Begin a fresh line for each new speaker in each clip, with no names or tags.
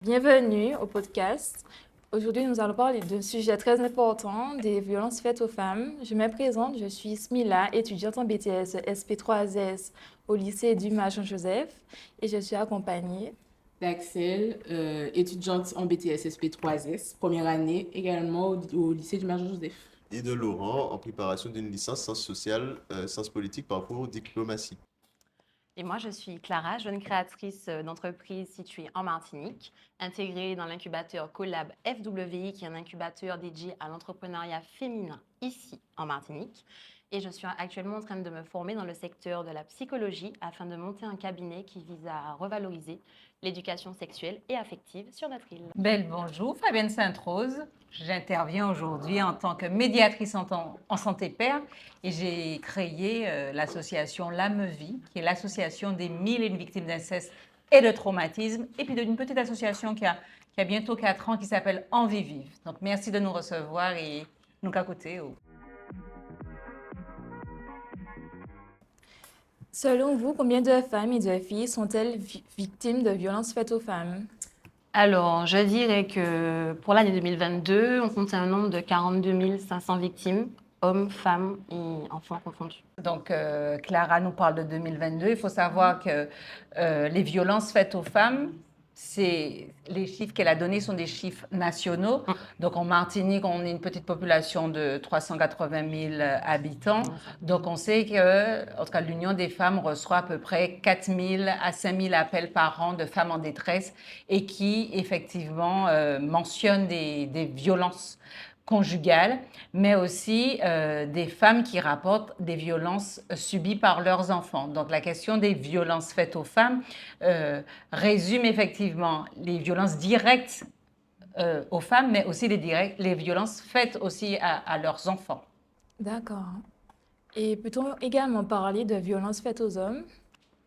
Bienvenue au podcast. Aujourd'hui, nous allons parler d'un sujet très important, des violences faites aux femmes. Je me présente, je suis Smila, étudiante en BTS SP3S au lycée Dumas Jean-Joseph et je suis accompagnée
d'Axel, étudiante en BTS SP3S, première année également au lycée du Joseph.
Et de Laurent en préparation d'une licence sciences sociales, sciences politiques par rapport aux diplomatie.
Et moi, je suis Clara, jeune créatrice d'entreprise située en Martinique, intégrée dans l'incubateur Collab FWI, qui est un incubateur dédié à l'entrepreneuriat féminin ici en Martinique. Et je suis actuellement en train de me former dans le secteur de la psychologie afin de monter un cabinet qui vise à revaloriser l'éducation sexuelle et affective sur notre île.
Belle bonjour, Fabienne Sainte-Rose. J'interviens aujourd'hui en tant que médiatrice en santé père et j'ai créé l'association L'Âme Vie, qui est l'association des 1001 victimes d'inceste et de traumatisme, et puis d'une petite association qui a bientôt 4 ans qui s'appelle Envie Vive. Donc merci de nous recevoir et nous cacoter.
Selon vous, combien de femmes et de filles sont-elles victimes de violences faites aux femmes?
Alors, je dirais que pour l'année 2022, on comptait un nombre de 42 500 victimes, hommes, femmes et enfants confondus.
Donc, Clara nous parle de 2022. Il faut savoir que les violences faites aux femmes, les chiffres qu'elle a donnés sont des chiffres nationaux. Donc, en Martinique, on est une petite population de 380 000 habitants. Donc, on sait que, en tout cas, l'Union des femmes reçoit à peu près 4 000 à 5 000 appels par an de femmes en détresse et qui, effectivement, mentionnent des violences conjugales, mais aussi des femmes qui rapportent des violences subies par leurs enfants. Donc, la question des violences faites aux femmes résume effectivement les violences directes aux femmes, mais aussi les violences faites aussi à leurs enfants.
D'accord. Et peut-on également parler de violences faites aux hommes?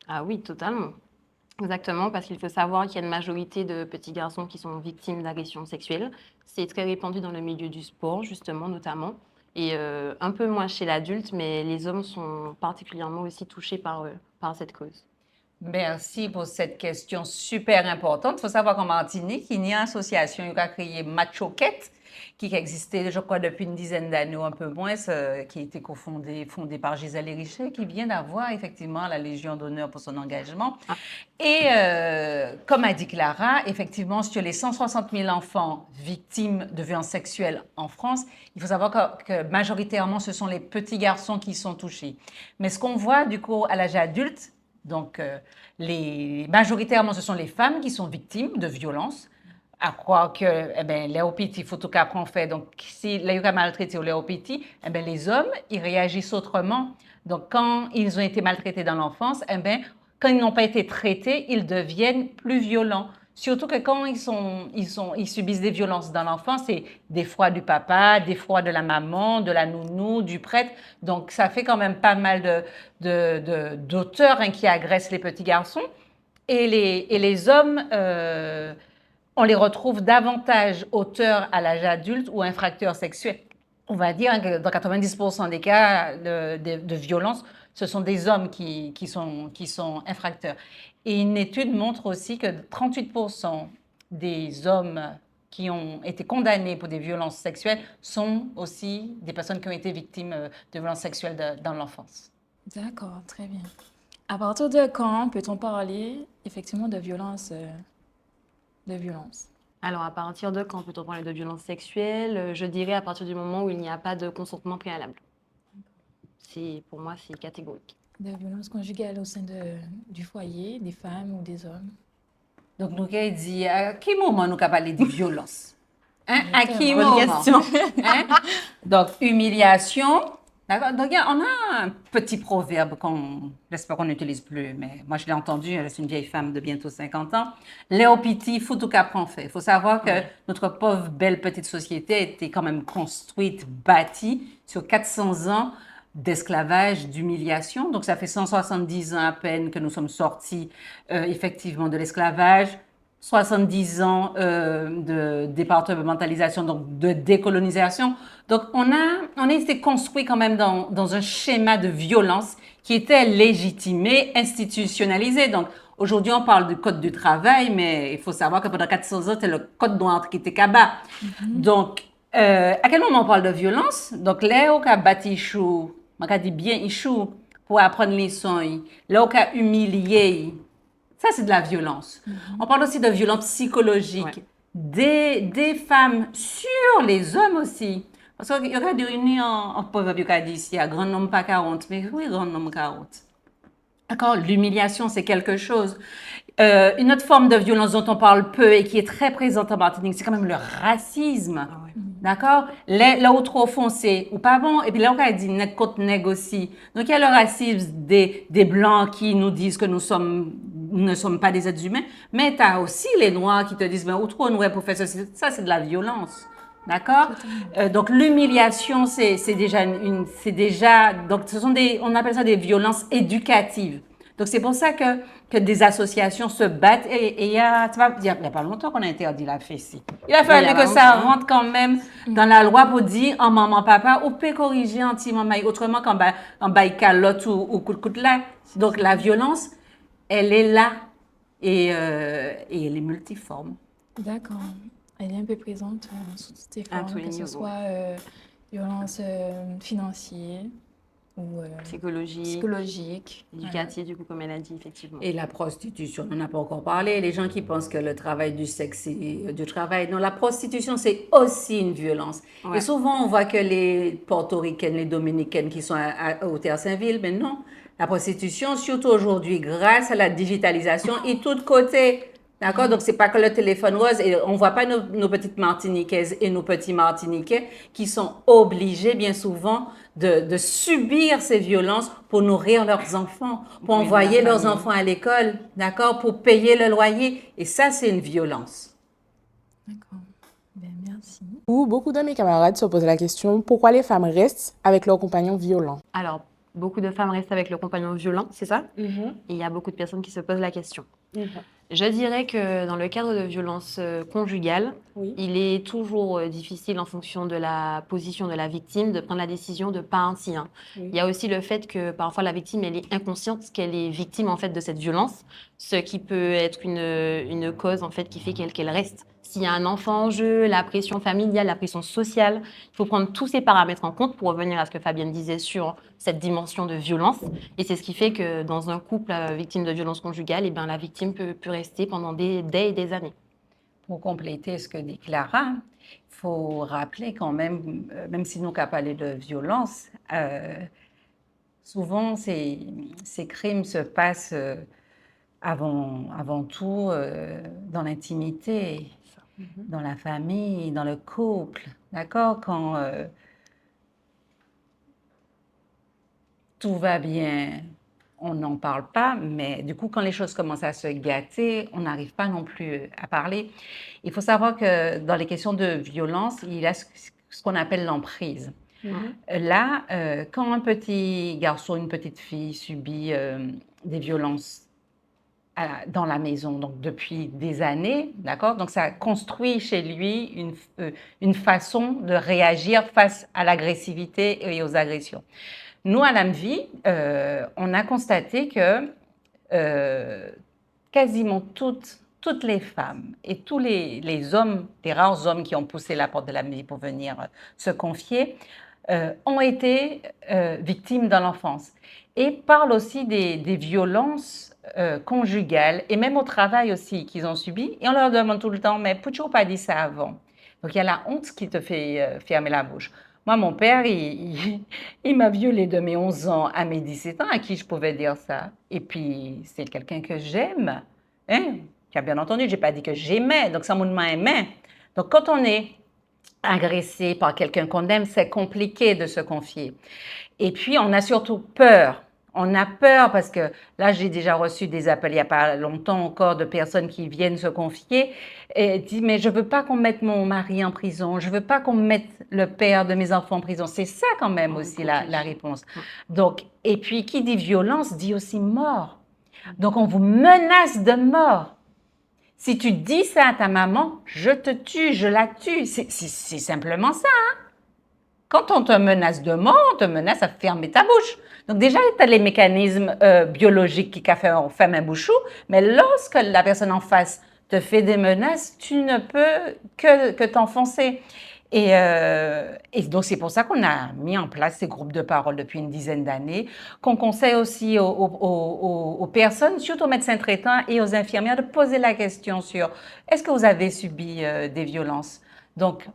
Ah oui, totalement. Exactement, parce qu'il faut savoir qu'il y a une majorité de petits garçons qui sont victimes d'agressions sexuelles. C'est très répandu dans le milieu du sport, justement, notamment, et un peu moins chez l'adulte, mais les hommes sont particulièrement aussi touchés par cette cause.
Merci pour cette question super importante. Il faut savoir qu'en Martinique, il y a une association qui a créé Machoquette, qui existait, je crois, depuis une dizaine d'années ou un peu moins, qui a été fondée par Gisèle Hérichet, qui vient d'avoir effectivement la Légion d'honneur pour son engagement. Et comme a dit Clara, effectivement, sur les 160 000 enfants victimes de violences sexuelles en France, il faut savoir que majoritairement, ce sont les petits garçons qui sont touchés. Mais ce qu'on voit du coup à l'âge adulte, donc majoritairement, ce sont les femmes qui sont victimes de violences. À croire que Léo Petit, il faut tout cas prendre fait. Donc, si Léo a maltraité ou Léo Petit, les hommes, ils réagissent autrement. Donc, quand ils ont été maltraités dans l'enfance, quand ils n'ont pas été traités, ils deviennent plus violents. Surtout que quand ils subissent des violences dans l'enfance, c'est des fois du papa, des fois de la maman, de la nounou, du prêtre. Donc, ça fait quand même pas mal d'auteurs qui agressent les petits garçons. Et les hommes... on les retrouve davantage auteurs à l'âge adulte ou infracteurs sexuels. On va dire que dans 90% des cas de violence, ce sont des hommes qui sont infracteurs. Et une étude montre aussi que 38% des hommes qui ont été condamnés pour des violences sexuelles sont aussi des personnes qui ont été victimes de violences sexuelles dans l'enfance.
D'accord, très bien. À partir de quand peut-on parler effectivement de violence?
Alors, à partir de quand peut-on parler de violence sexuelle? Je dirais à partir du moment où il n'y a pas de consentement préalable. Pour moi, c'est catégorique.
De violences conjugales au sein du foyer, des femmes ou des hommes?
Donc, nous avons dit, à quel moment nous avons parlé de violence? À quel
Bonne
moment?
question.
Donc, humiliation. D'accord. Donc, on a un petit proverbe j'espère qu'on n'utilise plus, mais moi, je l'ai entendu, c'est une vieille femme de bientôt 50 ans. Léo Petit, faut tout cas prendre fait. Il faut savoir que notre pauvre, belle petite société a été quand même construite, bâtie sur 400 ans d'esclavage, d'humiliation. Donc, ça fait 170 ans à peine que nous sommes sortis effectivement de l'esclavage. 70 ans de départementalisation, donc de décolonisation. Donc, on a été construit quand même dans un schéma de violence qui était légitimé, institutionnalisé. Donc, Aujourd'hui, on parle du code du travail, mais il faut savoir que pendant 400 ans, c'est le code noir qui était cabas. Donc, à quel moment on parle de violence? Donc, là, on a bâti chou, on a dit bien ichou pour apprendre les sons. Là, on a humilié. Ça, c'est de la violence. On parle aussi de violence psychologique des femmes sur les hommes aussi. Parce qu'il y a des réunions en proverbe qui dit ici, grand homme pas 40, mais oui, grand homme 40. D'accord? L'humiliation, c'est quelque chose. Une autre forme de violence dont on parle peu et qui est très présente en Martinique, c'est quand même le racisme. D'accord? Là où trop foncé ou pas bon. Et puis là, on a dit nègre contre nègre aussi. Donc, il y a le racisme des Blancs qui nous disent que nous ne sommes pas des êtres humains. Mais tu as aussi les Noirs qui te disent, ben, où trop on aurait pour faire ceci. Ça, c'est de la violence. D'accord? Donc, l'humiliation, c'est déjà, donc, on appelle ça des violences éducatives. Donc, c'est pour ça que des associations se battent. Et il y a pas longtemps qu'on a interdit la fessée. Il a fallu que ça rentre quand même dans la loi pour dire, en maman, papa, ou peut corriger un petit maman, autrement qu'en bail calotte ou coup de coude là. Donc, la violence, elle est là et elle est multiforme.
D'accord. Elle est un peu présente sous toutes les formes, que ce soit violence financière ou psychologique,
éducative, du coup, comme elle a dit, effectivement.
Et la prostitution, on n'en a pas encore parlé. Les gens qui pensent que le travail du sexe, c'est du travail. Non, la prostitution, c'est aussi une violence. Ouais. Et souvent, on voit que les portoricaines, les dominicaines qui sont au Théâtre Saint-Ville, mais non. La prostitution, surtout aujourd'hui, grâce à la digitalisation, est tout de côté. D'accord? Donc, c'est pas que le téléphone rose. Et on voit pas nos petites Martiniquaises et nos petits Martiniquais qui sont obligés, bien souvent, de subir ces violences pour nourrir leurs enfants, pour envoyer leurs enfants à l'école, d'accord? Pour payer le loyer. Et ça, c'est une violence.
D'accord. Ben, merci.
Beaucoup de mes camarades se posent la question, pourquoi les femmes restent avec leurs compagnons violents?
Alors, beaucoup de femmes restent avec leurs compagnons violents, c'est ça? Et il y a beaucoup de personnes qui se posent la question. Je dirais que dans le cadre de violences conjugales, il est toujours difficile en fonction de la position de la victime de prendre la décision de pas partir. Il y a aussi le fait que parfois la victime elle est inconsciente qu'elle est victime en fait de cette violence, ce qui peut être une cause en fait qui fait qu'elle reste. S'il y a un enfant en jeu, la pression familiale, la pression sociale, il faut prendre tous ces paramètres en compte pour revenir à ce que Fabienne disait sur cette dimension de violence. Et c'est ce qui fait que dans un couple victime de violence conjugale, eh ben, la victime peut rester pendant des années.
Pour compléter ce que dit Clara, il faut rappeler quand même, même si nous avons parlé de violence, souvent ces crimes se passent avant tout dans l'intimité, dans la famille, dans le couple, d'accord? Quand tout va bien, on n'en parle pas, mais du coup, quand les choses commencent à se gâter, on n'arrive pas non plus à parler. Il faut savoir que dans les questions de violence, il y a ce qu'on appelle l'emprise. Là, quand un petit garçon, une petite fille subit des violences dans la maison, donc depuis des années, d'accord? Donc, ça construit chez lui une façon de réagir face à l'agressivité et aux agressions. Nous, à l'AMVI, on a constaté que quasiment toutes les femmes et tous les hommes, les rares hommes qui ont poussé la porte de l'AMVI pour venir se confier, ont été victimes dans l'enfance et parlent aussi des violences conjugales et même au travail aussi qu'ils ont subi. Et on leur demande tout le temps, mais pourquoi pas dit ça avant? Donc, il y a la honte qui te fait fermer la bouche. Moi, mon père, il m'a violée de mes 11 ans à mes 17 ans, à qui je pouvais dire ça. Et puis, c'est quelqu'un que j'aime. Hein? Qui a bien entendu, je n'ai pas dit que j'aimais, donc ça m'a aimé. Donc, quand on est agressé par quelqu'un qu'on aime, c'est compliqué de se confier. Et puis, on a surtout peur. On a peur parce que là, j'ai déjà reçu des appels il n'y a pas longtemps encore de personnes qui viennent se confier et disent « mais je ne veux pas qu'on mette mon mari en prison, je ne veux pas qu'on mette le père de mes enfants en prison ». C'est ça quand même aussi la réponse. Donc, et puis, qui dit violence dit aussi mort. Donc, on vous menace de mort. Si tu dis ça à ta maman, je te tue, je la tue. C'est simplement ça. Hein? quand on te menace de mort, on te menace à fermer ta bouche. Donc déjà, tu as les mécanismes biologiques qui ferment un bouchon, mais lorsque la personne en face te fait des menaces, tu ne peux que t'enfoncer. Et donc, c'est pour ça qu'on a mis en place ces groupes de parole depuis une dizaine d'années, qu'on conseille aussi aux personnes, surtout aux médecins traitants et aux infirmières, de poser la question sur est-ce que vous avez subi des violences? Donc,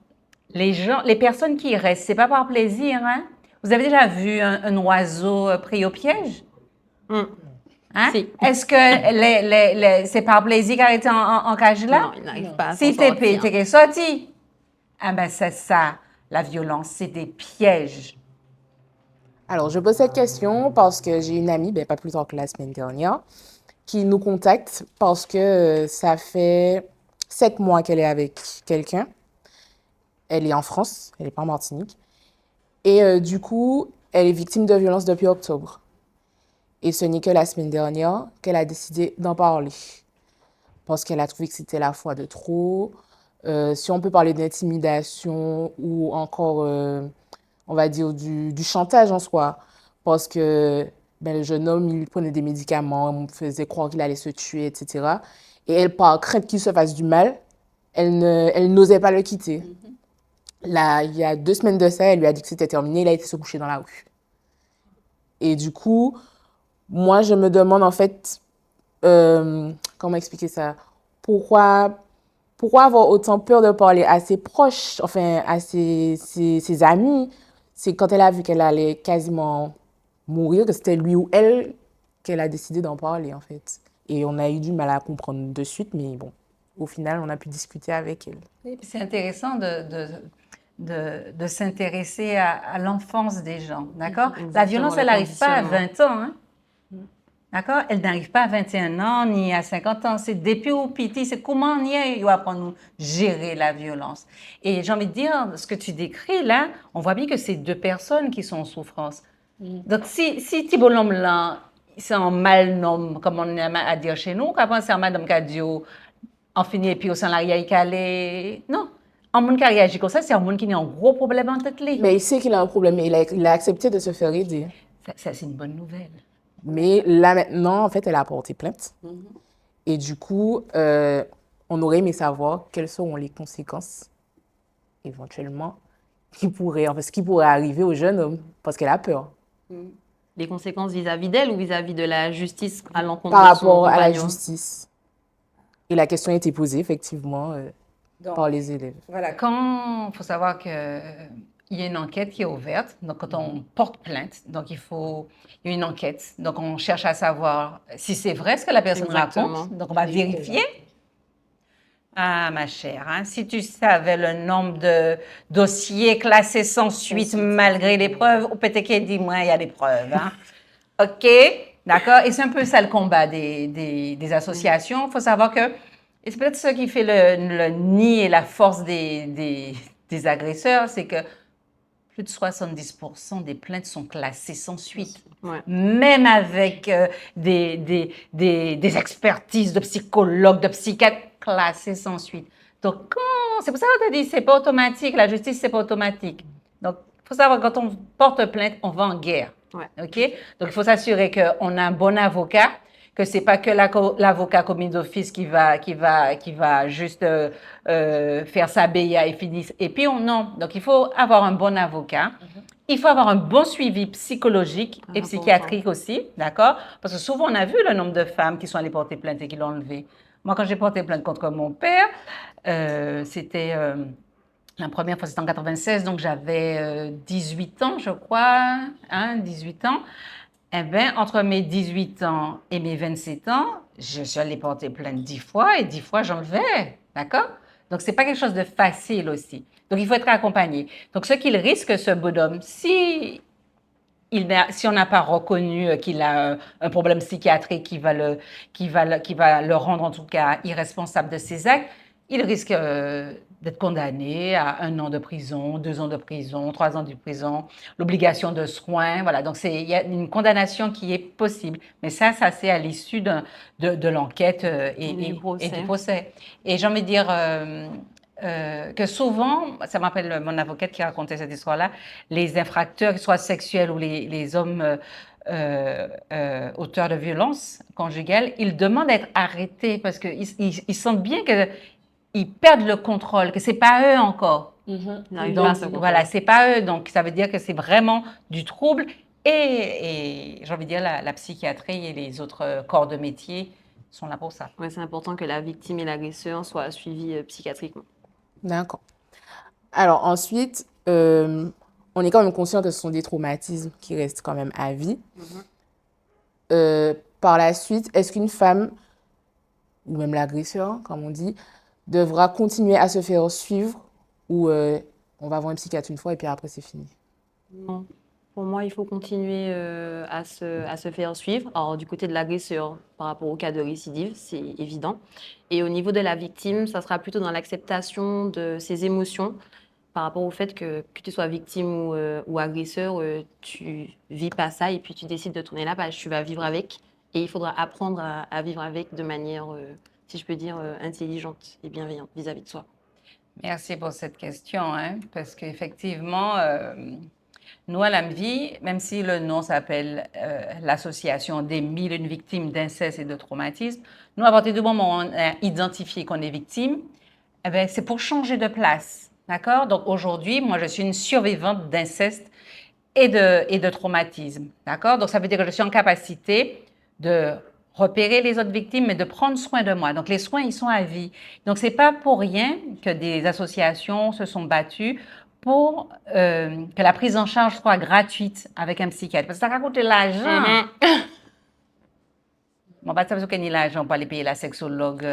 les personnes qui y restent, c'est pas par plaisir, hein? Vous avez déjà vu un oiseau pris au piège? Hein?
Si.
Est-ce que c'est par plaisir qu'elle était en cage là?
Non, il n'arrive pas à
Si
s'en
t'es
sortir.
t'es sorti, ah ben c'est ça, la violence, c'est des pièges.
Alors, je pose cette question parce que j'ai une amie, ben, pas plus tard que la semaine dernière, qui nous contacte parce que ça fait 7 mois qu'elle est avec quelqu'un. Elle est en France, elle n'est pas en Martinique. Et du coup, elle est victime de violences depuis octobre. Et ce n'est que la semaine dernière qu'elle a décidé d'en parler. Parce qu'elle a trouvé que c'était la fois de trop. Si on peut parler d'intimidation ou encore, on va dire, du chantage en soi. Parce que ben, le jeune homme, il prenait des médicaments, on faisait croire qu'il allait se tuer, etc. Et elle, par crainte qu'il se fasse du mal, elle n'osait pas le quitter. Là, il y a 2 semaines de ça, elle lui a dit que c'était terminé, il a été se coucher dans la rue. Et du coup, moi, je me demande en fait, comment expliquer ça? Pourquoi avoir autant peur de parler à ses proches, enfin à ses amis? C'est quand elle a vu qu'elle allait quasiment mourir, que c'était lui ou elle, qu'elle a décidé d'en parler en fait. Et on a eu du mal à comprendre de suite, mais bon, au final, on a pu discuter avec elle.
C'est intéressant de s'intéresser à l'enfance des gens, d'accord? La
Exactement,
violence,
le
elle n'arrive pas à
conditionnement.
20 ans, hein? D'accord? Elle n'arrive pas à 21 ans ni à 50 ans. C'est depuis au petit, c'est comment on y est, il va apprendre à nous gérer la violence. Et j'ai envie de dire, ce que tu décris là, on voit bien que c'est 2 personnes qui sont en souffrance. Donc, si Thibault Lhomme là, c'est un mal nom, comme on aime à dire chez nous, qu'après c'est un madame qui a dit, on finit et puis au salariat, il calé. Non. Un monde qui a réagi comme ça, c'est un monde qui a un gros problème en tête.
Mais il sait qu'il a un problème, mais il a accepté de se faire aider.
Ça, c'est une bonne nouvelle.
Mais là maintenant, en fait, elle a porté plainte. Et du coup, on aurait aimé savoir quelles seront les conséquences, éventuellement, ce qui pourrait arriver au jeune homme, parce qu'elle a peur.
Les conséquences vis-à-vis d'elle ou vis-à-vis de la justice à l'encontre
Par
de son
rapport à la
compagnon?
justice. Et la question a été posée, effectivement, par les élèves.
Voilà, il faut savoir qu'il y a une enquête qui est ouverte. Donc, quand on porte plainte, donc il y a une enquête. Donc, on cherche à savoir si c'est vrai ce que la personne
Exactement.
raconte. Donc, on va vérifier. Ah, ma chère, hein, si tu savais le nombre de dossiers classés sans suite malgré les preuves, ou peut-être qu'il dis-moi, il y a des preuves. Hein. OK, d'accord? Et c'est un peu ça le combat des associations. Il faut savoir que, et c'est peut-être ce qui fait le nid et la force des agresseurs, c'est que plus de 70% des plaintes sont classées sans suite.
Ouais.
Même avec des expertises de psychologues, de psychiatres classées sans suite. Donc, c'est pour ça qu'on t'a dit, c'est pas automatique, la justice, c'est pas automatique. Donc, il faut savoir, quand on porte plainte, on va en guerre.
Ouais.
OK? Donc, il faut s'assurer qu'on a un bon avocat, que c'est pas que l'avocat commis d'office qui va juste faire sa béia et finir. Et puis, non. Donc, il faut avoir un bon avocat. Il faut avoir un bon suivi psychologique et psychiatrique aussi, d'accord? Parce que souvent, on a vu le nombre de femmes qui sont allées porter plainte et qui l'ont enlevé. Moi, quand j'ai porté plainte contre mon père, c'était la première fois, c'était en 96, donc j'avais 18 ans, je crois, 18 ans. Eh bien, entre mes 18 ans et mes 27 ans, je suis allée porter plainte 10 fois et 10 fois, j'enlevais, d'accord? Donc, ce n'est pas quelque chose de facile aussi. Donc, il faut être accompagné. Donc, ce qu'il risque, ce bonhomme, si on n'a pas reconnu qu'il a un problème psychiatrique qui va le rendre, en tout cas, irresponsable de ses actes, il risque d'être condamné à 1 an de prison, 2 ans de prison, 3 ans de prison, l'obligation de soins. Voilà, donc il y a une condamnation qui est possible. Mais ça c'est à l'issue de l'enquête et du procès. Et j'ai envie de dire, que souvent, ça m'appelle mon avocate qui racontait cette histoire-là, les infracteurs, qu'ils soient sexuels ou les hommes auteurs de violences conjugales, ils demandent d'être arrêtés parce qu'ils sentent bien qu'ils perdent le contrôle, que c'est pas eux encore.
Mhm.
Ils n'arrivent pas à
Donc,
se contrôler.
voilà, c'est pas eux. Donc, ça veut dire que c'est vraiment du trouble. Et j'ai envie de dire, la psychiatrie et les autres corps de métier sont là pour ça.
Ouais, c'est important que la victime et l'agresseur soient suivis psychiatriquement.
D'accord. Alors ensuite, on est quand même conscient que ce sont des traumatismes qui restent quand même à vie. Par la suite, est-ce qu'une femme, ou même l'agresseur, comme on dit, devra continuer à se faire suivre ou on va voir un psychiatre une fois et puis après c'est fini?
Non. Pour moi, il faut continuer à se faire suivre. Alors, du côté de l'agresseur, par rapport au cas de récidive, c'est évident. Et au niveau de la victime, ça sera plutôt dans l'acceptation de ses émotions par rapport au fait que tu sois victime ou agresseur, tu vis pas ça et puis tu décides de tourner la page. Tu vas vivre avec et il faudra apprendre à vivre avec de manière, si je peux dire, intelligente et bienveillante vis-à-vis de soi.
Merci pour cette question, hein, parce qu'effectivement, nous, à l'AMVI, même si le nom s'appelle l'Association des 1001 victimes d'inceste et de traumatisme, nous, à partir du moment où on a identifié qu'on est victime, eh bien, c'est pour changer de place, d'accord? Donc, aujourd'hui, moi, je suis une survivante d'inceste et de traumatisme, d'accord? Donc, ça veut dire que je suis en capacité de repérer les autres victimes, mais de prendre soin de moi. Donc, les soins, ils sont à vie. Donc, c'est pas pour rien que des associations se sont battues pour que la prise en charge soit gratuite avec un psychiatre. Parce que ça va coûter l'argent. Bon, bah, ça veut dire qu'il y a l'argent pour aller payer la sexologue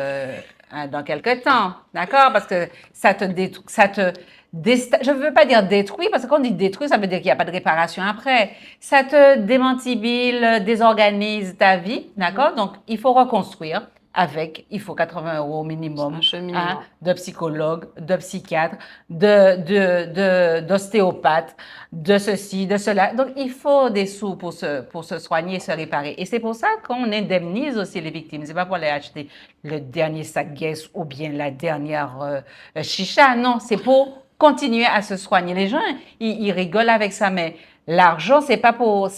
dans quelques temps, d'accord? Parce que ça te détruit, je ne veux pas dire détruit, parce que quand on dit détruit, ça veut dire qu'il n'y a pas de réparation après. Ça te démantibule, désorganise ta vie, d'accord? Donc, il faut reconstruire il faut 80 € au minimum,
C'est un cheminement.
de psychologue, de psychiatre, d'ostéopathe, de ceci, de cela. Donc, il faut des sous pour se soigner, se réparer. Et c'est pour ça qu'on indemnise aussi les victimes. C'est pas pour aller acheter le dernier sac Guess ou bien la dernière chicha. Non, c'est pour continuer à se soigner. Les gens, ils rigolent avec ça, mais l'argent, c'est pas pour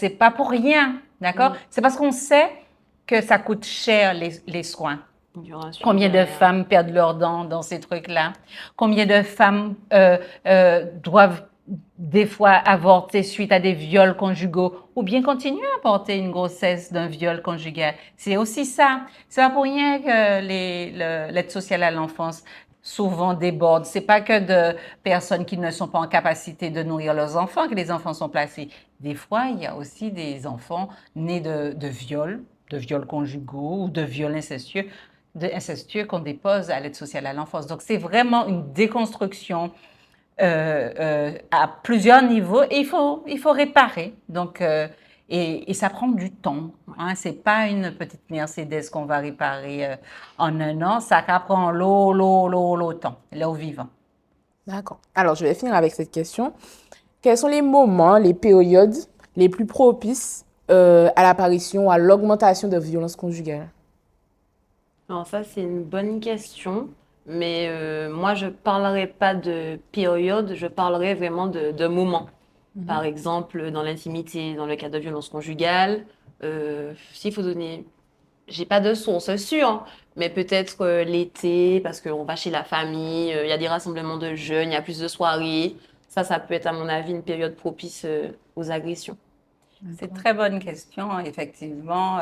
rien, d'accord? C'est parce qu'on sait que ça coûte cher les soins.
Il y aura un suivi
Combien de
derrière.
femmes perdent leurs dents dans ces trucs-là? Combien de femmes doivent des fois avorter suite à des viols conjugaux ou bien continuer à porter une grossesse d'un viol conjugal? C'est aussi ça. C'est pas pour rien que l'aide sociale à l'enfance souvent déborde. C'est pas que de personnes qui ne sont pas en capacité de nourrir leurs enfants que les enfants sont placés. Des fois, il y a aussi des enfants nés de viols conjugaux ou de viols incestueux qu'on dépose à l'aide sociale à l'enfance. Donc, c'est vraiment une déconstruction à plusieurs niveaux et il faut réparer. Donc, et ça prend du temps. Hein. Ce n'est pas une petite Mercedes qu'on va réparer en un an. Ça prend longtemps, l'eau vivant.
D'accord. Alors, je vais finir avec cette question. Quels sont les moments, les périodes les plus propices à l'apparition, à l'augmentation de violences conjugales?
Alors ça, c'est une bonne question, mais moi, je parlerai pas de période, je parlerai vraiment de moments. Par exemple, dans l'intimité, dans le cas de violence conjugale, s'il faut donner, j'ai pas de source sûre, hein, mais peut-être l'été, parce qu'on va chez la famille, il y a des rassemblements de jeunes, il y a plus de soirées. Ça peut être, à mon avis, une période propice aux agressions.
C'est une très bonne question, hein, effectivement.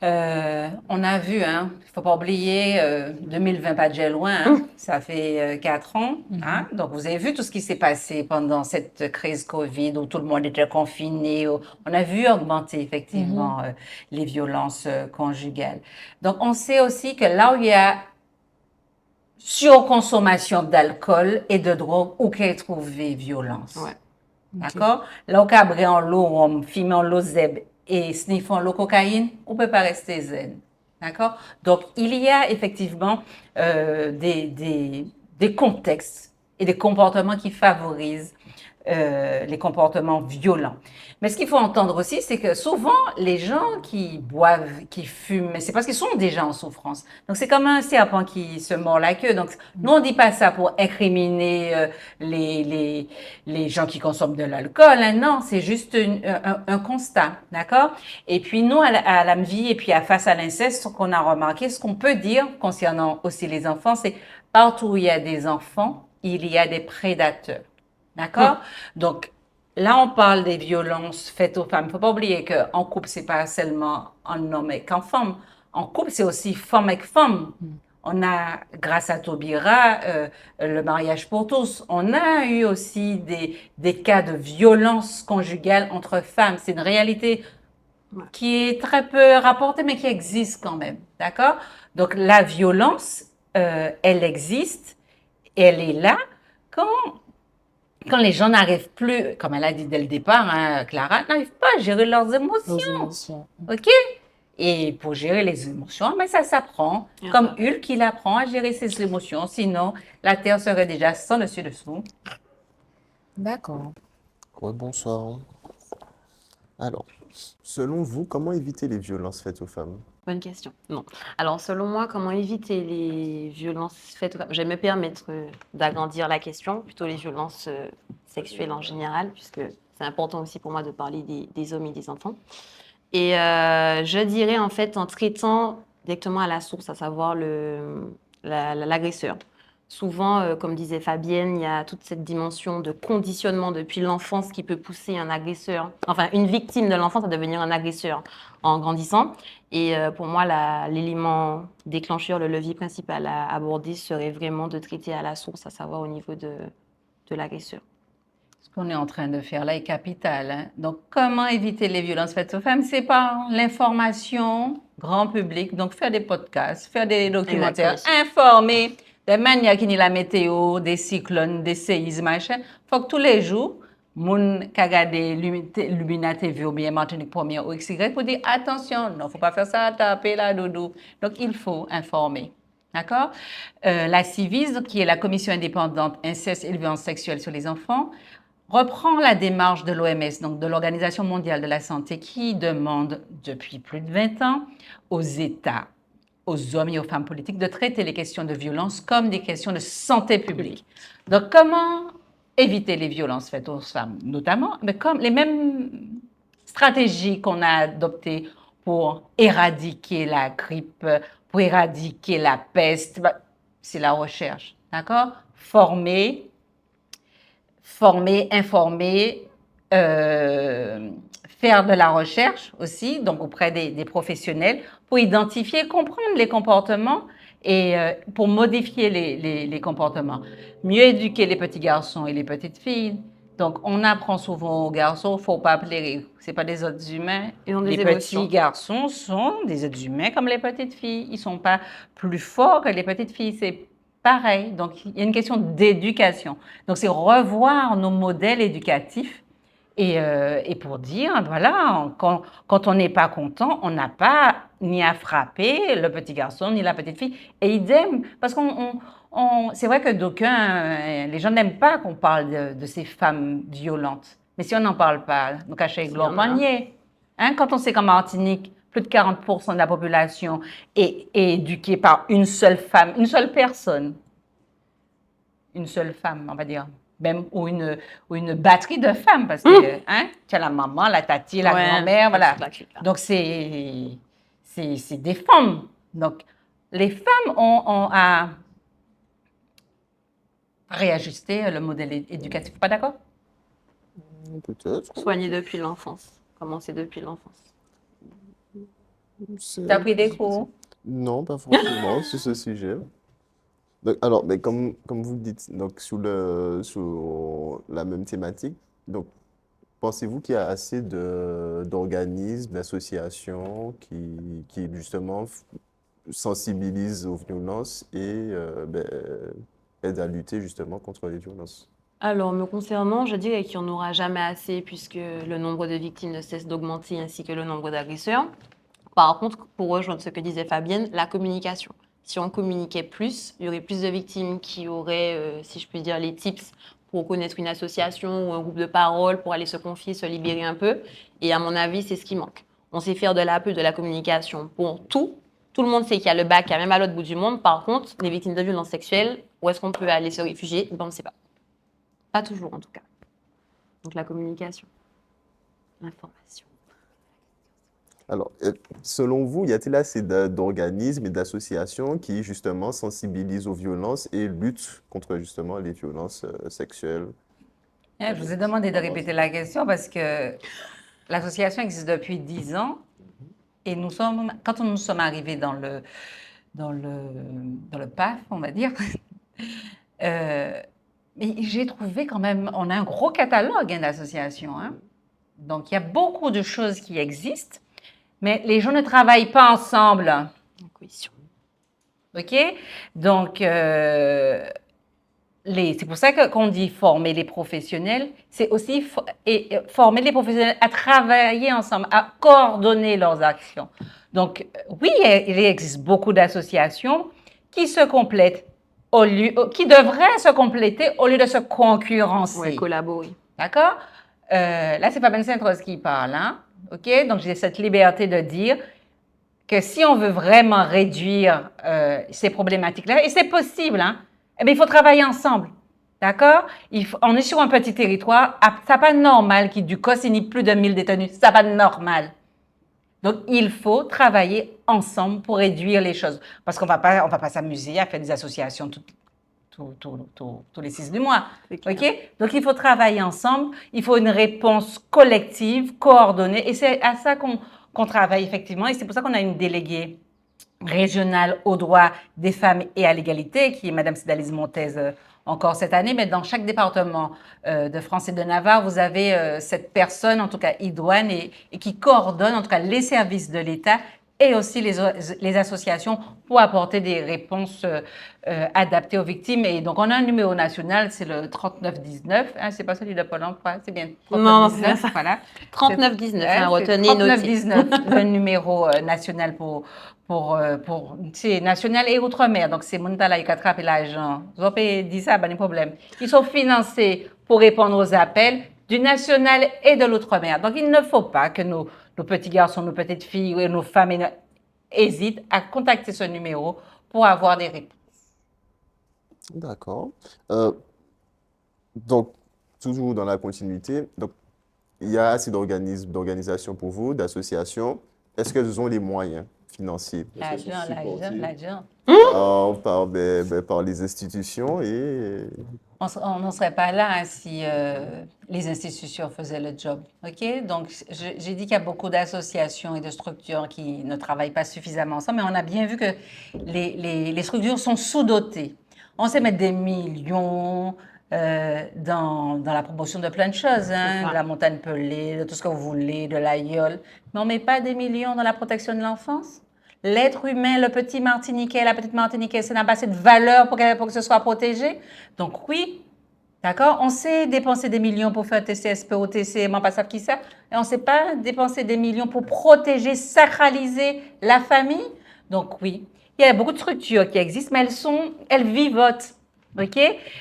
On a vu, hein, il ne faut pas oublier, 2020, pas déjà loin, hein, ça fait 4 ans. Hein, donc, vous avez vu tout ce qui s'est passé pendant cette crise COVID où tout le monde était confiné. On a vu augmenter, effectivement, les violences conjugales. Donc, on sait aussi que là où il y a surconsommation d'alcool et de drogue, où qu'est trouvée violence.
Ouais.
D'accord? Là où il y a en l'eau, on fume en l'eau zeb et sniffant l'eau cocaïne, on ne peut pas rester zen. D'accord? Donc, il y a effectivement des contextes et des comportements qui favorisent les comportements violents. Mais ce qu'il faut entendre aussi, c'est que souvent, les gens qui boivent, qui fument, c'est parce qu'ils sont déjà en souffrance. Donc, c'est comme un serpent qui se mord la queue. Donc, nous, on ne dit pas ça pour incriminer les gens qui consomment de l'alcool. Hein. Non, c'est juste un constat, d'accord? Et puis, nous, à la vie et puis face à l'inceste, ce qu'on a remarqué, ce qu'on peut dire concernant aussi les enfants, c'est partout où il y a des enfants, il y a des prédateurs. D'accord? Donc, là, on parle des violences faites aux femmes. Il ne faut pas oublier qu'en couple, ce n'est pas seulement en homme et qu'en femme. En couple, c'est aussi femme avec femme. On a, grâce à Taubira, le mariage pour tous. On a eu aussi des cas de violence conjugale entre femmes. C'est une réalité qui est très peu rapportée, mais qui existe quand même. D'accord? Donc, la violence, elle existe, elle est là. Quand les gens n'arrivent plus, comme elle a dit dès le départ, hein, Clara, n'arrivent pas à gérer leurs émotions. OK? Et pour gérer les émotions, mais ça s'apprend. Comme Hulk, il apprend à gérer ses émotions. Sinon, la Terre serait déjà sans dessus-dessous.
D'accord.
Ouais, bonsoir. Alors, selon vous, comment éviter les violences faites aux femmes?
Bonne question. Non. Alors, selon moi, comment éviter les violences faites aux femmes? Je vais me permettre d'agrandir la question, plutôt les violences sexuelles en général, puisque c'est important aussi pour moi de parler des hommes et des enfants. Et je dirais, en fait, en traitant directement à la source, à savoir l'agresseur. Souvent, comme disait Fabienne, il y a toute cette dimension de conditionnement depuis l'enfance qui peut pousser un agresseur, enfin une victime de l'enfance à devenir un agresseur en grandissant. Et pour moi, l'élément déclencheur, le levier principal à aborder serait vraiment de traiter à la source, à savoir au niveau de l'agresseur.
Ce qu'on est en train de faire là est capital. Hein? Donc, comment éviter les violences faites aux femmes? C'est par l'information grand public. Donc, faire des podcasts, faire des documentaires, informer de manière qui ni la météo, des cyclones, des séismes, machin. Il faut que tous les jours, moun ka gade Lumina TV ou bien Martinique Première ou XY pour dire attention, non, faut pas faire ça, taper là, doudou. Donc, il faut informer. D'accord? La CIVIS, qui est la Commission indépendante inceste et violence sexuelle sur les enfants, reprend la démarche de l'OMS, donc de l'Organisation mondiale de la santé, qui demande depuis plus de 20 ans aux États, aux hommes et aux femmes politiques de traiter les questions de violence comme des questions de santé publique. Donc, comment éviter les violences faites aux femmes, notamment, mais comme les mêmes stratégies qu'on a adoptées pour éradiquer la grippe, pour éradiquer la peste, c'est la recherche, d'accord? Former, informer, faire de la recherche aussi, donc auprès des professionnels, pour identifier et comprendre les comportements et pour modifier les comportements. Mieux éduquer les petits garçons et les petites filles. Donc, on apprend souvent aux garçons, il ne faut pas plairer, ce n'est pas des êtres humains. Les petits garçons sont des êtres humains comme les petites filles. Ils ne sont pas plus forts que les petites filles, c'est pareil. Donc, il y a une question d'éducation. Donc, c'est revoir nos modèles éducatifs et pour dire, voilà, quand on n'est pas content, on n'a pas ni à frapper le petit garçon ni la petite fille. Et idem, parce c'est vrai que d'aucuns, les gens n'aiment pas qu'on parle de ces femmes violentes. Mais si on n'en parle pas, nous cacher gloire panier. Hein, quand on sait qu'en Martinique, plus de 40% de la population est éduquée par une seule femme, une seule personne. Une seule femme, on va dire. Même, ou une batterie de femmes, parce que hein, tu as la maman, la tati, la grand-mère, voilà. Donc, c'est des femmes. Donc, les femmes ont à réajuster le modèle éducatif. Pas d'accord?
Peut-être.
Soigner depuis l'enfance. Commencer depuis l'enfance.
Tu as pris des cours?
Non, pas forcément sur ce sujet. Donc, alors, mais comme vous le dites, donc sur la même thématique, donc pensez-vous qu'il y a assez d'organismes, d'associations qui justement sensibilisent aux violences et aident à lutter justement contre les violences?
Alors, me concernant, je dirais qu'il n'y en aura jamais assez puisque le nombre de victimes ne cesse d'augmenter ainsi que le nombre d'agresseurs. Par contre, pour rejoindre ce que disait Fabienne, la communication. Si on communiquait plus, il y aurait plus de victimes qui auraient, si je peux dire, les tips pour connaître une association ou un groupe de parole, pour aller se confier, se libérer un peu. Et à mon avis, c'est ce qui manque. On sait faire de peu de la communication pour tout. Tout le monde sait qu'il y a le bac, même à l'autre bout du monde. Par contre, les victimes de violences sexuelles, où est-ce qu'on peut aller se réfugier? Ben, on ne sait pas. Pas toujours, en tout cas. Donc, la communication, l'information.
Alors, selon vous, y a-t-il assez d'organismes et d'associations qui, justement, sensibilisent aux violences et luttent contre, justement, les violences sexuelles?
Je vous ai demandé de répéter la question parce que l'association existe depuis 10 ans et quand nous sommes arrivés dans le PAF, on va dire, mais j'ai trouvé quand même, on a un gros catalogue d'associations. Hein? Donc, il y a beaucoup de choses qui existent, mais les gens ne travaillent pas ensemble.
En cohésion.
OK? Donc, c'est pour ça qu'on dit former les professionnels, c'est aussi former les professionnels à travailler ensemble, à coordonner leurs actions. Donc, oui, il existe beaucoup d'associations qui se complètent, qui devraient se compléter au lieu de se concurrencer.
Oui, collaborer.
D'accord? Là, c'est Fabienne Sainte-Rose qui parle, hein? OK? Donc, j'ai cette liberté de dire que si on veut vraiment réduire ces problématiques-là, et c'est possible, hein? Eh bien, il faut travailler ensemble, d'accord? On est sur un petit territoire, ça n'est pas normal qu'il y ait du COS plus de 1000 détenus, ça n'est pas normal. Donc, il faut travailler ensemble pour réduire les choses. Parce qu'on ne va pas s'amuser à faire des associations tous les 6 du mois, OK? Donc, il faut travailler ensemble, il faut une réponse collective, coordonnée, et c'est à ça qu'on travaille effectivement, et c'est pour ça qu'on a une déléguée régionale aux droits des femmes et à l'égalité, qui est Mme Cydalise Montez encore cette année, mais dans chaque département de France et de Navarre, vous avez cette personne, en tout cas idoine, et qui coordonne en tout cas les services de l'État et aussi les associations pour apporter des réponses adaptées aux victimes. Et donc, on a un numéro national, c'est le 3919. Hein, c'est pas celui de Pôle emploi, c'est bien 3919. Non, voilà.
3919, hein, retenez,
3919, le numéro national c'est national et outre-mer. Donc, c'est Montala et Katrap et l'agent. Vous avez dit ça, pas de problème. Ils sont financés pour répondre aux appels du national et de l'outre-mer. Donc, il ne faut pas que nos petits garçons, nos petites filles et nos femmes hésitent à contacter ce numéro pour avoir des réponses.
D'accord. Donc, toujours dans la continuité, donc, il y a assez d'organisations pour vous, d'associations. Est-ce qu'elles ont les moyens financiers?
L'argent.
Par les institutions et...
On n'en serait pas là hein, si les institutions faisaient le job. OK? Donc, j'ai dit qu'il y a beaucoup d'associations et de structures qui ne travaillent pas suffisamment ensemble, mais on a bien vu que les structures sont sous-dotées. On sait mettre des millions dans la promotion de plein de choses, hein, de la montagne pelée, de tout ce que vous voulez, de l'aïeul, mais on ne met pas des millions dans la protection de l'enfance. L'être humain, le petit Martiniquais, la petite Martiniquais, ça n'a pas assez de valeur pour que ce soit protégé. Donc oui, d'accord, on sait dépenser des millions pour faire TCSP, OTC, pas ça qui ça, et on ne sait pas dépenser des millions pour protéger, sacraliser la famille. Donc oui, il y a beaucoup de structures qui existent, mais elles vivotent. OK?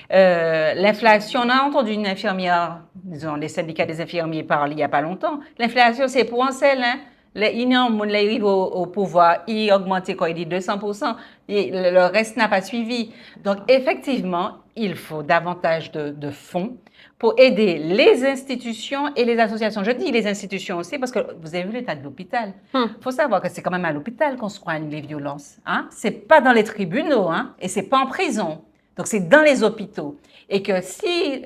L'inflation, on a entendu une infirmière, disons, les syndicats des infirmiers parler il n'y a pas longtemps. L'inflation, c'est pour un seul, hein? Ils arrivent au pouvoir, ils augmentent quoi, il dit 200%, et le reste n'a pas suivi. Donc, effectivement, il faut davantage de fonds pour aider les institutions et les associations. Je dis les institutions aussi parce que vous avez vu l'état de l'hôpital. Il faut savoir que c'est quand même à l'hôpital qu'on soigne les violences. Hein? Ce n'est pas dans les tribunaux hein? Et ce n'est pas en prison. Donc, c'est dans les hôpitaux. Et que si,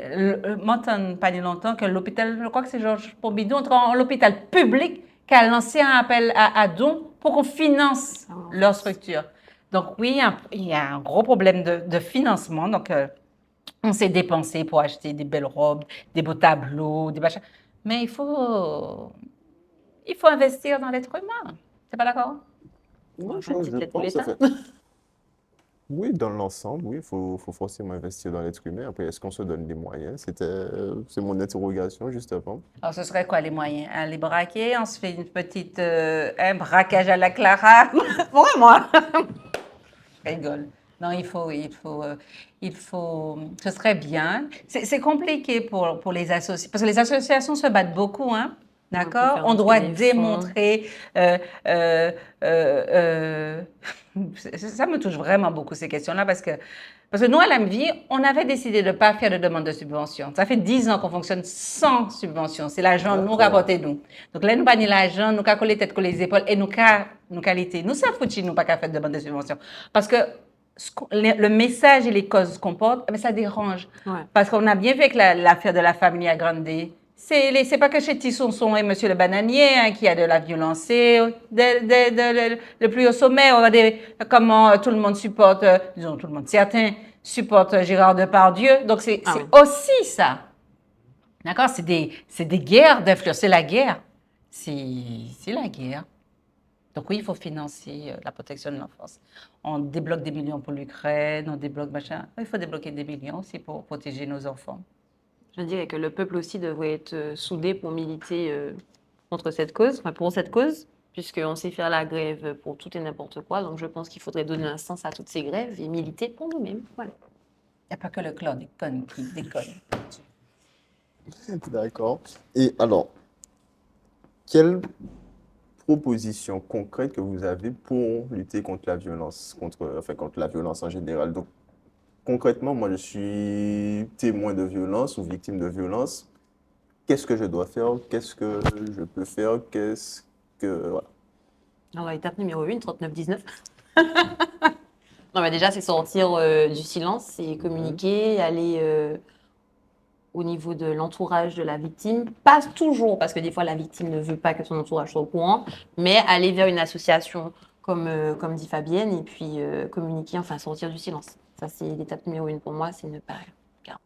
m'entends pas longtemps que l'hôpital, je crois que c'est Georges Pompidou, en l'hôpital public, qui a lancé un appel à dons pour qu'on finance leur structure. Donc oui, il y a un gros problème de financement. Donc, on s'est dépensé pour acheter des belles robes, des beaux tableaux, des machins. Mais il faut investir dans l'être humain. C'est pas d'accord?
Oui,
c'est peut-être pour
pense,
l'État.
Oui, dans l'ensemble, oui, il faut forcément investir dans l'être humain. Après, est-ce qu'on se donne des moyens? C'est mon interrogation, justement.
Alors, ce serait quoi les moyens? Les braquer, on se fait un braquage à la Clara.
Pour moi.
Je rigole. Non, ce serait bien. C'est compliqué pour les associations, parce que les associations se battent beaucoup, hein? D'accord?
faire
On doit
entrer les fonds.
démontrer. euh, euh, euh, ça me touche vraiment beaucoup ces questions-là parce que nous, à l'AMVI, on avait décidé de ne pas faire de demande de subvention. Ça fait 10 ans qu'on fonctionne sans subvention. C'est l'argent nous
D'accord.
rapporter nous. Donc là, nous pas l'argent, nous qu'à coller tête, coller les épaules et nous qualité. Nous, ça foutu, nous pas qu'à faire de demande de subvention. Parce que le message et les causes qu'on porte, mais ça dérange.
Ouais.
Parce qu'on a bien vu avec l'affaire de la famille à Grande. C'est pas que chez Tissonson et Monsieur le Bananier hein, qui a de la violence. C'est le plus haut sommet. On va dire comment tout le monde supporte, disons tout le monde, certains supportent Gérard Depardieu. Donc c'est
Ah oui.
aussi ça. D'accord? C'est des guerres d'influence. C'est la guerre. C'est la guerre. Donc oui, il faut financer la protection de l'enfance. On débloque des millions pour l'Ukraine, on débloque machin. Il faut débloquer des millions aussi pour protéger nos enfants.
Je dirais que le peuple aussi devrait être soudé pour militer contre cette cause, enfin pour cette cause, puisqu'on sait faire la grève pour tout et n'importe quoi. Donc je pense qu'il faudrait donner un sens à toutes ces grèves et militer pour nous-mêmes. Voilà.
Il n'y a pas que le chlordécone qui déconne.
D'accord. Et alors, quelle proposition concrète que vous avez pour lutter contre la violence, contre la violence en général? Donc, concrètement, moi, je suis témoin de violence ou victime de violence. Qu'est-ce que je dois faire? Qu'est-ce que je peux faire? Voilà.
Alors étape numéro 1, 3919. Non, mais déjà, c'est sortir du silence, c'est communiquer, aller au niveau de l'entourage de la victime. Pas toujours, parce que des fois, la victime ne veut pas que son entourage soit au courant, mais aller vers une association, comme dit Fabienne, et puis communiquer, enfin sortir du silence. Ça, c'est l'étape numéro 1 pour moi, c'est ne pas regarder.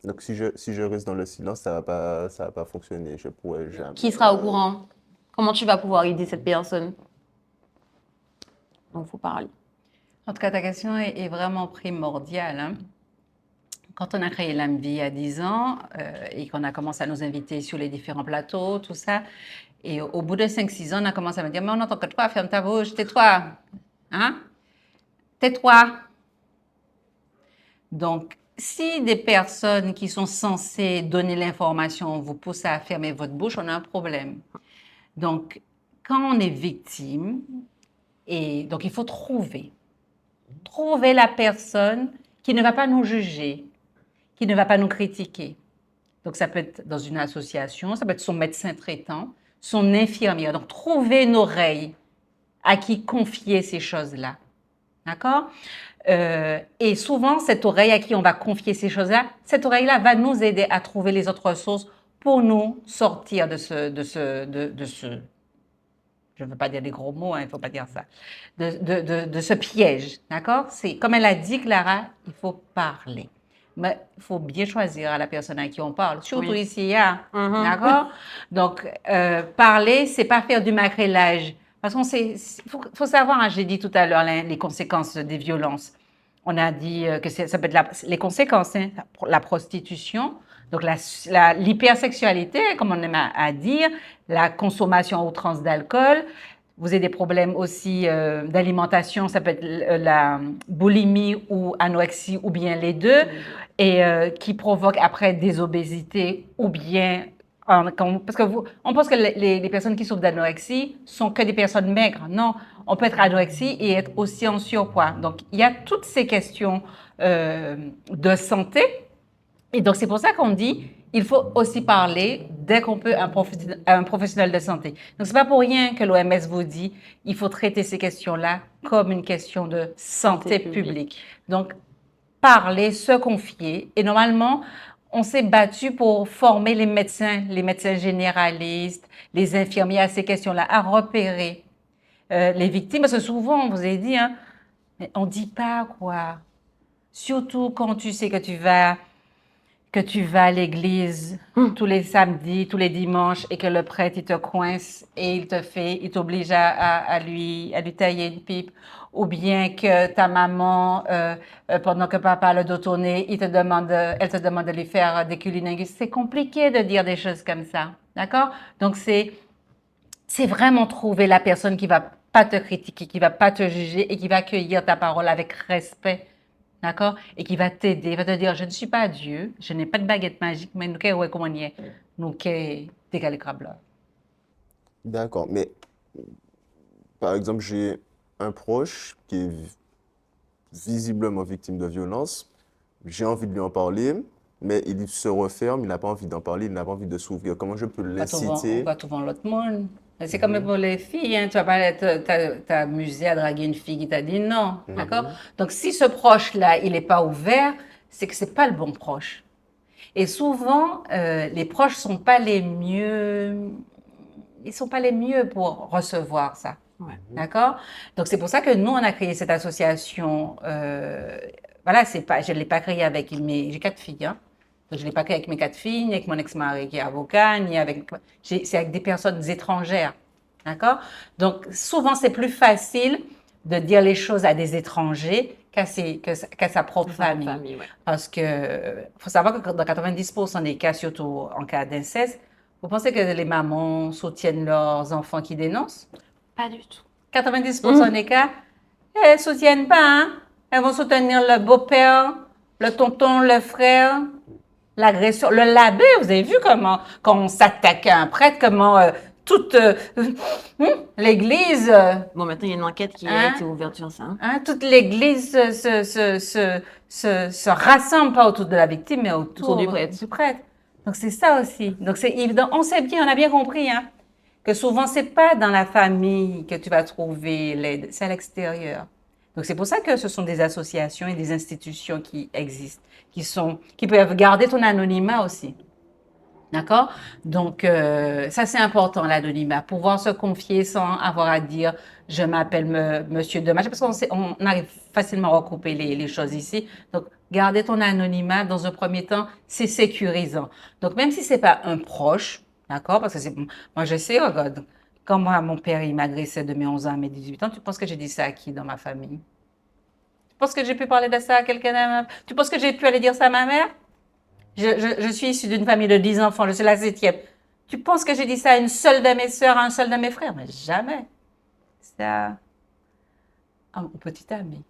Donc, si je reste dans le silence, ça va pas fonctionner. Je pourrais jamais.
Qui sera au courant? Comment tu vas pouvoir aider cette personne? Donc, il faut parler.
En tout cas, ta question est vraiment primordiale. Hein. Quand on a créé l'AMVI à 10 ans et qu'on a commencé à nous inviter sur les différents plateaux, tout ça, et au bout de 5-6 ans, on a commencé à me dire, mais on n'entend que toi, ferme ta bouche, tais-toi. Hein? Tais-toi. Donc, si des personnes qui sont censées donner l'information vous poussent à fermer votre bouche, on a un problème. Donc, quand on est victime, et donc il faut trouver la personne qui ne va pas nous juger, qui ne va pas nous critiquer. Donc, ça peut être dans une association, ça peut être son médecin traitant, son infirmière. Donc, trouver une oreille à qui confier ces choses-là. D'accord? Et souvent, cette oreille à qui on va confier ces choses-là, cette oreille-là va nous aider à trouver les autres ressources pour nous sortir de ce je ne veux pas dire des gros mots, hein, il ne faut pas dire ça, de ce piège, d'accord? C'est, comme elle a dit, Clara, il faut parler. Mais il faut bien choisir à la personne à qui on parle, surtout
Oui.
ici, hein, d'accord? Donc, parler, c'est pas faire du macrélage. Parce qu'on sait, faut savoir, hein, j'ai dit tout à l'heure, les conséquences des violences. On a dit que ça peut être les conséquences, hein, la prostitution, donc l'hypersexualité, comme on aime à dire, la consommation à outrance d'alcool. Vous avez des problèmes aussi d'alimentation, ça peut être la boulimie ou anorexie ou bien les deux, et qui provoque après des obésités ou bien parce que on pense que les personnes qui souffrent d'anorexie sont que des personnes maigres. Non, on peut être anorexie et être aussi en surpoids. Donc, il y a toutes ces questions de santé. Et donc, c'est pour ça qu'on dit il faut aussi parler dès qu'on peut à un professionnel de santé. Donc, c'est pas pour rien que l'OMS vous dit il faut traiter ces questions-là comme une question de santé publique. Donc, parler, se confier. Et normalement, on s'est battu pour former les médecins généralistes, les infirmiers à ces questions-là, à repérer les victimes. Parce que souvent, on vous a dit, hein, mais on ne dit pas quoi. Surtout quand tu sais que tu vas à l'église tous les samedis, tous les dimanches et que le prêtre, il te coince et il t'oblige à lui tailler une pipe. Ou bien que ta maman, pendant que papa a le dos tourné, elle te demande de lui faire des cunilingus. C'est compliqué de dire des choses comme ça, d'accord? Donc, c'est vraiment trouver la personne qui va pas te critiquer, qui va pas te juger et qui va accueillir ta parole avec respect. D'accord? Et qui va t'aider, il va te dire, je ne suis pas Dieu, je n'ai pas de baguette magique, mais nous, ouais, comment on y est? Nous, décaler crabe là.
D'accord, mais par exemple, j'ai un proche qui est visiblement victime de violence. J'ai envie de lui en parler, mais il se referme, il n'a pas envie d'en parler, il n'a pas envie de s'ouvrir. Comment je peux
On
l'inciter?
va tout vendre l'autre monde. C'est comme pour les filles, hein. Tu vas pas t'amuser à draguer une fille qui t'a dit non, d'accord? Donc, si ce proche-là, il n'est pas ouvert, c'est que c'est pas le bon proche. Et souvent, les proches sont pas les mieux, ils sont pas les mieux pour recevoir ça.
Ouais.
D'accord? Donc, c'est pour ça que nous, on a créé cette association. Voilà, c'est pas, je ne l'ai pas créée avec mes. J'ai 4 filles, hein. Donc, je ne l'ai pas créée avec mes 4 filles, ni avec mon ex-mari qui est avocat, ni avec. C'est avec des personnes étrangères. D'accord? Donc, souvent, c'est plus facile de dire les choses à des étrangers qu'à sa propre famille.
Ouais.
Parce que, faut savoir que dans 90% des cas, surtout en cas d'inceste, vous pensez que les mamans soutiennent leurs enfants qui dénoncent?
Pas du tout.
90% des cas, elles ne soutiennent pas. Hein? Elles vont soutenir le beau-père, le tonton, le frère, l'agresseur, le l'abbé. Vous avez vu comment, quand on s'attaque à un prêtre, comment toute l'Église,
Bon, maintenant, il y a une enquête qui a
Hein?
été ouverte sur ça.
toute l'Église se rassemble pas autour de la victime, mais autour
du prêtre.
Donc c'est ça aussi. Donc c'est évident. On sait bien, on a bien compris, hein, que souvent c'est pas dans la famille que tu vas trouver l'aide, c'est à l'extérieur. Donc c'est pour ça que ce sont des associations et des institutions qui existent, qui peuvent garder ton anonymat aussi. D'accord? Donc, ça, c'est important, l'anonymat. Pouvoir se confier sans avoir à dire « je m'appelle Monsieur Dommage », parce qu'on arrive facilement à recouper les choses ici. Donc, garder ton anonymat, dans un premier temps, c'est sécurisant. Donc, même si c'est pas un proche, d'accord? Parce que moi, je sais, regarde, quand moi, mon père, il m'agressait de mes 11 ans à mes 18 ans, tu penses que j'ai dit ça à qui dans ma famille? Tu penses que j'ai pu parler de ça à quelqu'un? Tu penses que j'ai pu aller dire ça à ma mère? Je suis issue d'une famille de 10 enfants, je suis la 7e. Tu penses que j'ai dit ça à une seule de mes sœurs, à un seul de mes frères? Mais jamais. C'est à mon petit ami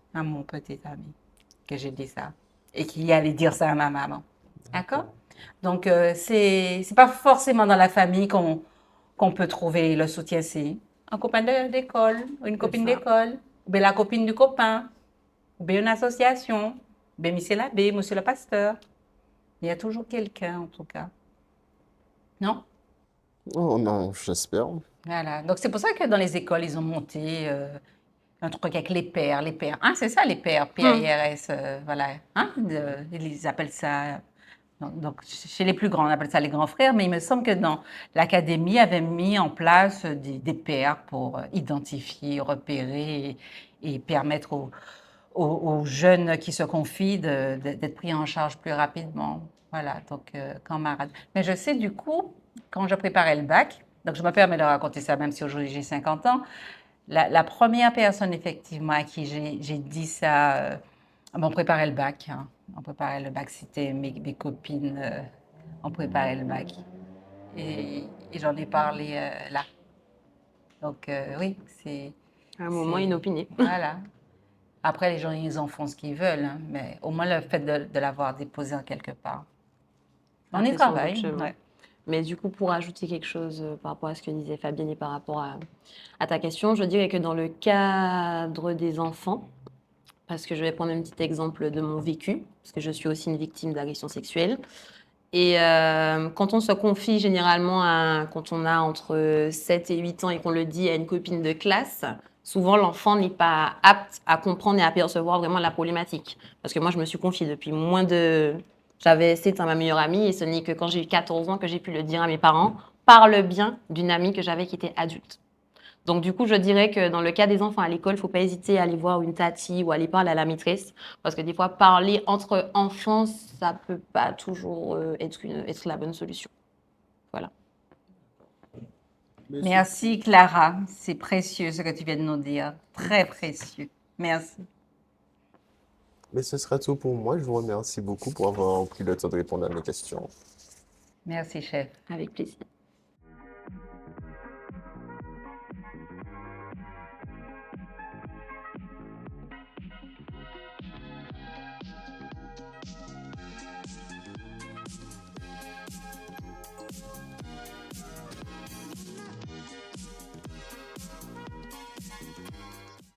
que j'ai dit ça. Et qui allait dire ça à ma maman. D'accord? Donc, c'est pas forcément dans la famille qu'on peut trouver le soutien. C'est un copain d'école, une copine d'école, ou bien la copine du copain, ou bien une association, ou bien monsieur l'abbé, monsieur le pasteur. Il y a toujours quelqu'un, en tout cas. Non?
Oh non, j'espère.
Voilà. Donc, c'est pour ça que dans les écoles, ils ont monté un truc avec les pères. Hein, c'est ça, les pères, PAIRS, voilà. Hein? Ils appellent ça... Donc, chez les plus grands, on appelle ça les grands frères, mais il me semble que dans l'académie avait mis en place des pères pour identifier, repérer et permettre aux jeunes qui se confient d'être pris en charge plus rapidement. Voilà, donc camarades. Mais je sais du coup, quand je préparais le bac, donc je me permets de raconter ça même si aujourd'hui j'ai 50 ans, la première personne effectivement à qui j'ai dit ça, on préparait le bac, hein, on préparait le bac, c'était mes copines, on préparait le bac. Et j'en ai parlé là. Donc oui, c'est...
À un moment inopiné.
Voilà. Après, les gens, ils en font ce qu'ils veulent, hein, mais au moins le fait de l'avoir déposé en quelque part. On y
C'est sur
travaille.
votre chemin.
Ouais.
Mais du coup, pour ajouter quelque chose par rapport à ce que disait Fabienne et par rapport à ta question, je dirais que dans le cadre des enfants, parce que je vais prendre un petit exemple de mon vécu, parce que je suis aussi une victime d'agression sexuelle. Et quand on se confie généralement, quand on a entre 7 et 8 ans et qu'on le dit à une copine de classe, souvent l'enfant n'est pas apte à comprendre et à percevoir vraiment la problématique. Parce que moi, je me suis confiée depuis moins de... J'avais 7 ans ma meilleure amie et ce n'est que quand j'ai eu 14 ans que j'ai pu le dire à mes parents par le bien d'une amie que j'avais qui était adulte. Donc, du coup, je dirais que dans le cas des enfants à l'école, il ne faut pas hésiter à aller voir une tati ou aller parler à la maîtresse. Parce que des fois, parler entre enfants, ça ne peut pas toujours être la bonne solution. Voilà.
Merci Clara, c'est précieux ce que tu viens de nous dire. Très précieux. Merci.
Mais ce sera tout pour moi. Je vous remercie beaucoup pour avoir pris le temps de répondre à mes questions.
Merci chef.
Avec plaisir.